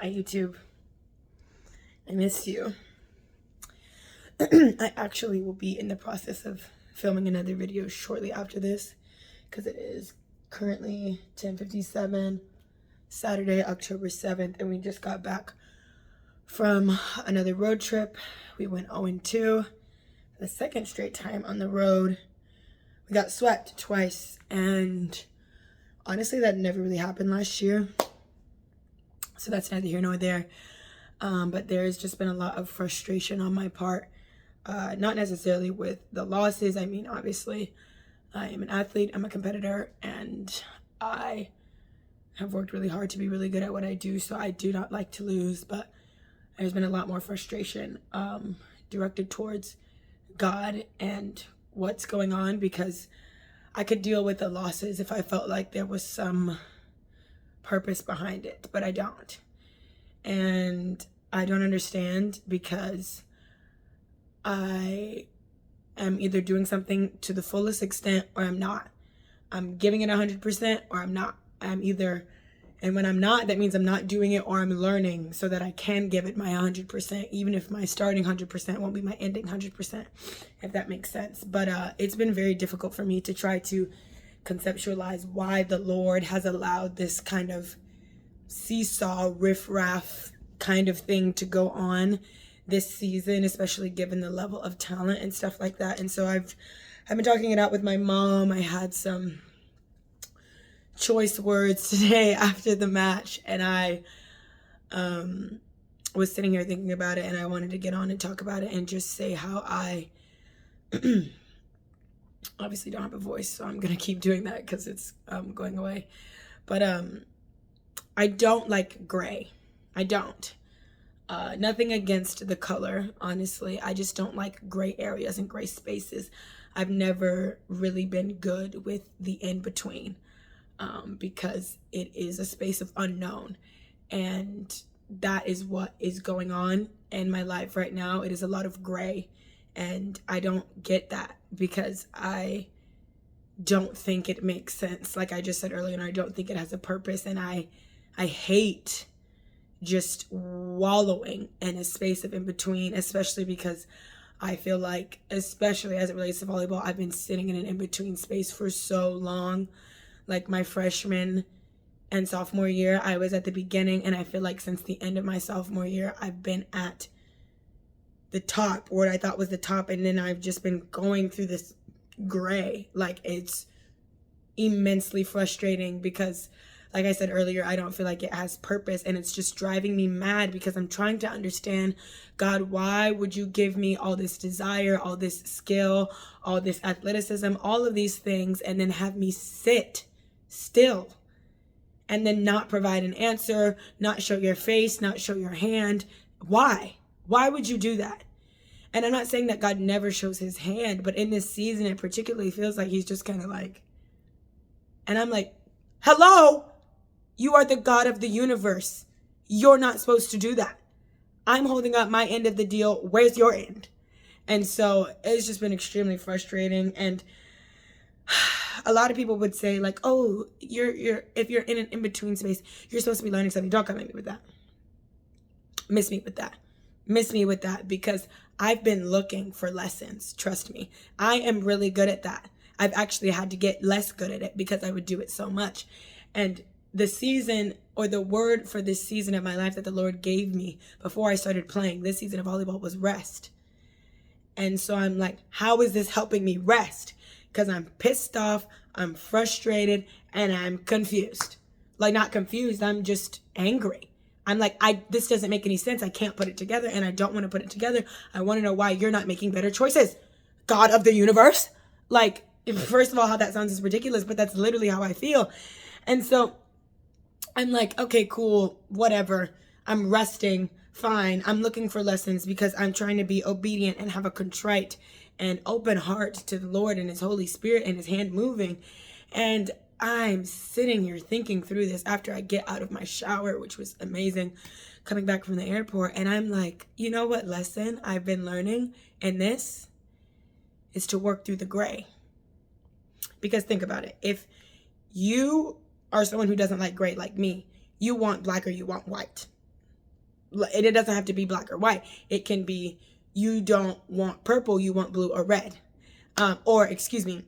Hi, YouTube. I missed you. I actually will be in the process of filming another video shortly after this because it is currently 10:57, Saturday, October 7th, and we just got back from another road trip. We went 0-2, the second straight time on the road. We got swept twice, and honestly, that never really happened last year. So that's neither here nor there. But there's just been a lot of frustration on my part. Not necessarily with the losses. I mean, obviously, I am an athlete, I'm a competitor, and I have worked really hard to be really good at what I do, so I do not like to lose, but there's been a lot more frustration directed towards God and what's going on, because I could deal with the losses if I felt like there was some purpose behind it, but I don't. And I don't understand, because I am either doing something to the fullest extent or I'm not. I'm giving it 100% or I'm not. I'm either, and when I'm not, that means I'm not doing it, or I'm learning so that I can give it my 100%, even if my starting 100% won't be my ending 100%, if that makes sense. But it's been very difficult for me to try to conceptualize why the Lord has allowed this kind of seesaw, riffraff kind of thing to go on this season, especially given the level of talent and stuff like that. And so I've been talking it out with my mom. I had some choice words today after the match, and I was sitting here thinking about it, and I wanted to get on and talk about it and just say how I obviously don't have a voice, so I'm gonna keep doing that because it's going away. But I don't like gray. I don't. Nothing against the color, honestly. I just don't like gray areas and gray spaces. I've never really been good with the in-between, because it is a space of unknown. And that is what is going on in my life right now. It is a lot of gray. And I don't get that, because I don't think it makes sense. Like I just said earlier, and I don't think it has a purpose. And I hate just wallowing in a space of in between, especially because I feel like, especially as it relates to volleyball, I've been sitting in an in-between space for so long. Like my freshman and sophomore year, I was at the beginning, and I feel like since the end of my sophomore year, I've been at the top, or what I thought was the top, and then I've just been going through this gray. Like, it's immensely frustrating because, like I said earlier, I don't feel like it has purpose, and it's just driving me mad because I'm trying to understand, God, why would you give me all this desire, all this skill, all this athleticism, all of these things, and then have me sit still and then not provide an answer, not show your face, not show your hand? Why? Why would you do that? And I'm not saying that God never shows his hand, but in this season, it particularly feels like he's just kind of like, and I'm like, hello? You are the God of the universe. You're not supposed to do that. I'm holding up my end of the deal. Where's your end? And so it's just been extremely frustrating. And a lot of people would say, like, oh, if you're in an in-between space, you're supposed to be learning something. Don't come at me with that. Miss me with that, because I've been looking for lessons. Trust me. I am really good at that. I've actually had to get less good at it because I would do it so much. And the season, or the word for this season of my life that the Lord gave me before I started playing this season of volleyball was rest. And so I'm like, how is this helping me rest? Because I'm pissed off, I'm frustrated, and I'm confused. Like, not confused, I'm just angry. I'm like, this doesn't make any sense. I can't put it together, and I don't want to put it together. I want to know why you're not making better choices, God of the universe. Like, first of all, how that sounds is ridiculous, but that's literally how I feel. And so I'm like, okay, cool, whatever. I'm resting, fine. I'm looking for lessons because I'm trying to be obedient and have a contrite and open heart to the Lord and his Holy Spirit and his hand moving. And I'm sitting here thinking through this after I get out of my shower, which was amazing, coming back from the airport. And I'm like, you know what lesson I've been learning in this is to work through the gray. Because think about it. If you are someone who doesn't like gray like me, you want black or you want white. and it doesn't have to be black or white. It can be, you don't want purple, you want blue or red. Or excuse me,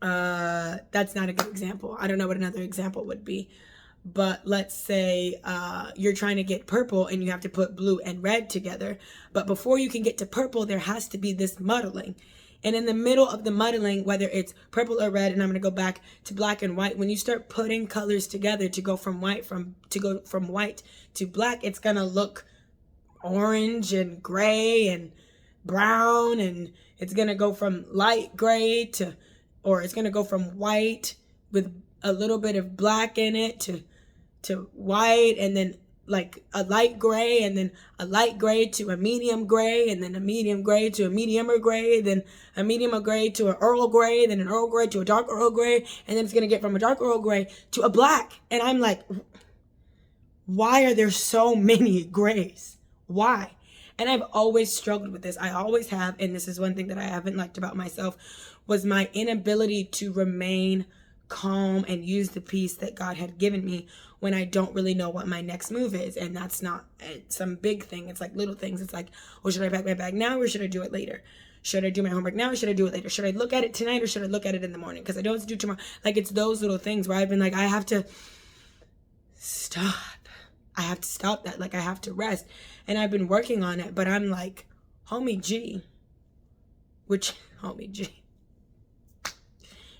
that's not a good example. I don't know what another example would be. But let's say you're trying to get purple and you have to put blue and red together. But before you can get to purple, there has to be this muddling. And in the middle of the muddling, whether it's purple or red, and I'm going to go back to black and white, when you start putting colors together to go from white to black, it's going to look orange and gray and brown, and it's going to go from light gray to, or it's going to go from white with a little bit of black in it to white, and then like a light gray, and then a light gray to a medium gray, and then a medium gray to a mediumer gray, then a medium gray to an Earl gray, then an Earl gray to a dark Earl gray, and then it's going to get from a dark Earl gray to a black. And I'm like, why are there so many grays? Why? And I've always struggled with this. I always have, and this is one thing that I haven't liked about myself, was my inability to remain calm and use the peace that God had given me when I don't really know what my next move is. And that's not some big thing. It's like little things. It's like, well, should I pack my bag now or should I do it later? Should I do my homework now or should I do it later? Should I look at it tonight or should I look at it in the morning? Because I don't have to do tomorrow. Like, it's those little things where I've been like, I have to stop. I have to stop that. Like, I have to rest. And I've been working on it, but I'm like, homie G.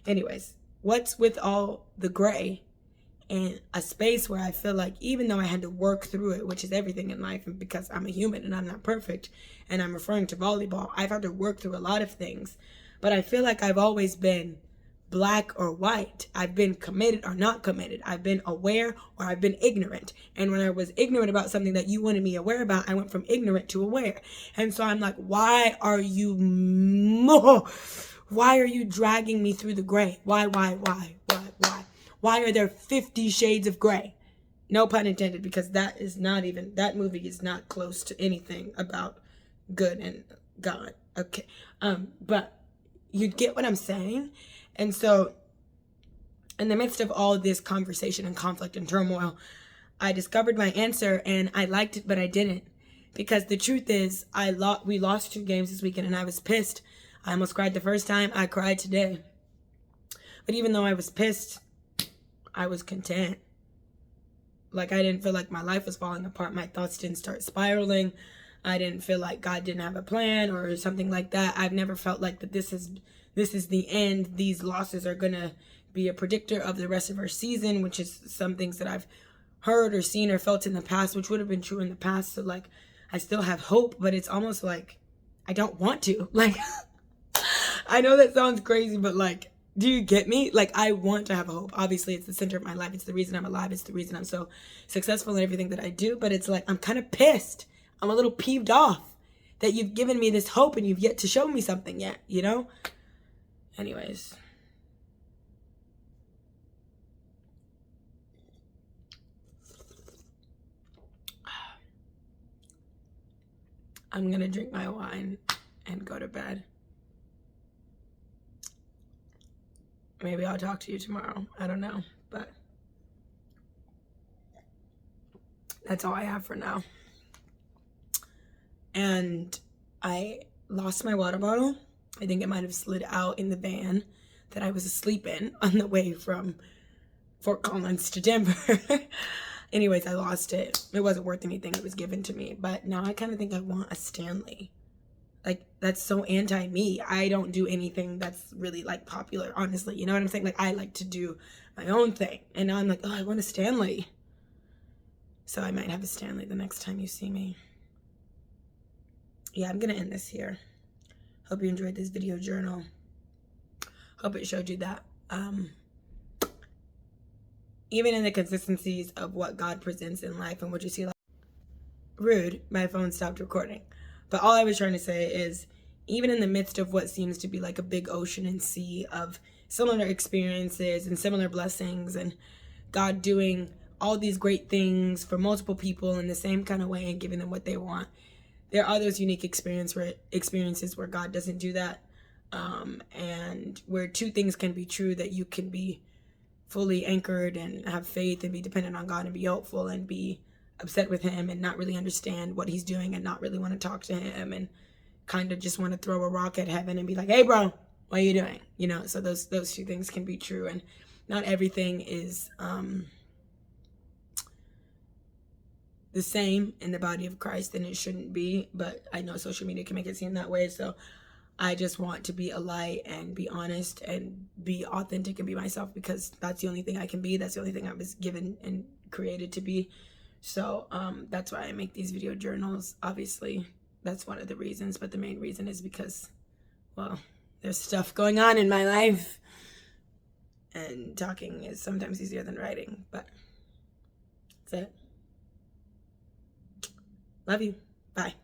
Anyways, what's with all the gray and a space where I feel like, even though I had to work through it, which is everything in life, and because I'm a human and I'm not perfect, and I'm referring to volleyball, I've had to work through a lot of things, but I feel like I've always been black or white. I've been committed or not committed. I've been aware or I've been ignorant. And when I was ignorant about something that you wanted me aware about, I went from ignorant to aware. And so I'm like, why are you dragging me through the gray? Why? Why are there 50 shades of gray? No pun intended, because that movie is not close to anything about good and God. Okay. But you get what I'm saying? And so in the midst of all this conversation and conflict and turmoil, I discovered my answer, and I liked it, but I didn't. Because the truth is, we lost 2 games this weekend, and I was pissed. I almost cried the first time. I cried today. But even though I was pissed, I was content. Like, I didn't feel like my life was falling apart. My thoughts didn't start spiraling. I didn't feel like God didn't have a plan or something like that. I've never felt like that this is the end. These losses are going to be a predictor of the rest of our season, which is some things that I've heard or seen or felt in the past, which would have been true in the past. So, like, I still have hope, but it's almost like I don't want to. Like, I know that sounds crazy, but, like, do you get me? Like, I want to have hope. Obviously, it's the center of my life. It's the reason I'm alive. It's the reason I'm so successful in everything that I do. But it's like, I'm kind of pissed. I'm a little peeved off that you've given me this hope and you've yet to show me something yet, you know? Anyways. I'm going to drink my wine and go to bed. Maybe I'll talk to you tomorrow. I don't know. But that's all I have for now. And I lost my water bottle. I think it might have slid out in the van that I was asleep in on the way from Fort Collins to Denver. Anyways, I lost it. It wasn't worth anything. It was given to me. But now I kind of think I want a Stanley. Like, that's so anti-me. I don't do anything that's really, like, popular, honestly. You know what I'm saying? Like, I like to do my own thing. And now I'm like, oh, I want a Stanley. So I might have a Stanley the next time you see me. Yeah, I'm going to end this here. Hope you enjoyed this video journal. Hope it showed you that even in the consistencies of what God presents in life and what you see, like, rude, my phone stopped recording. But all I was trying to say is, even in the midst of what seems to be like a big ocean and sea of similar experiences and similar blessings and God doing all these great things for multiple people in the same kind of way and giving them what they want, there are those unique experiences where God doesn't do that, and where 2 things can be true, that you can be fully anchored and have faith and be dependent on God and be hopeful and be upset with him and not really understand what he's doing and not really want to talk to him and kind of just want to throw a rock at heaven and be like, hey bro, what are you doing? You know, so those two things can be true, and not everything is the same in the body of Christ, and it shouldn't be, but I know social media can make it seem that way. So I just want to be a light and be honest and be authentic and be myself, because that's the only thing I can be. That's the only thing I was given and created to be. So that's why I make these video journals. Obviously, that's one of the reasons, but the main reason is because, well, there's stuff going on in my life, and talking is sometimes easier than writing, but that's it. Love you. Bye.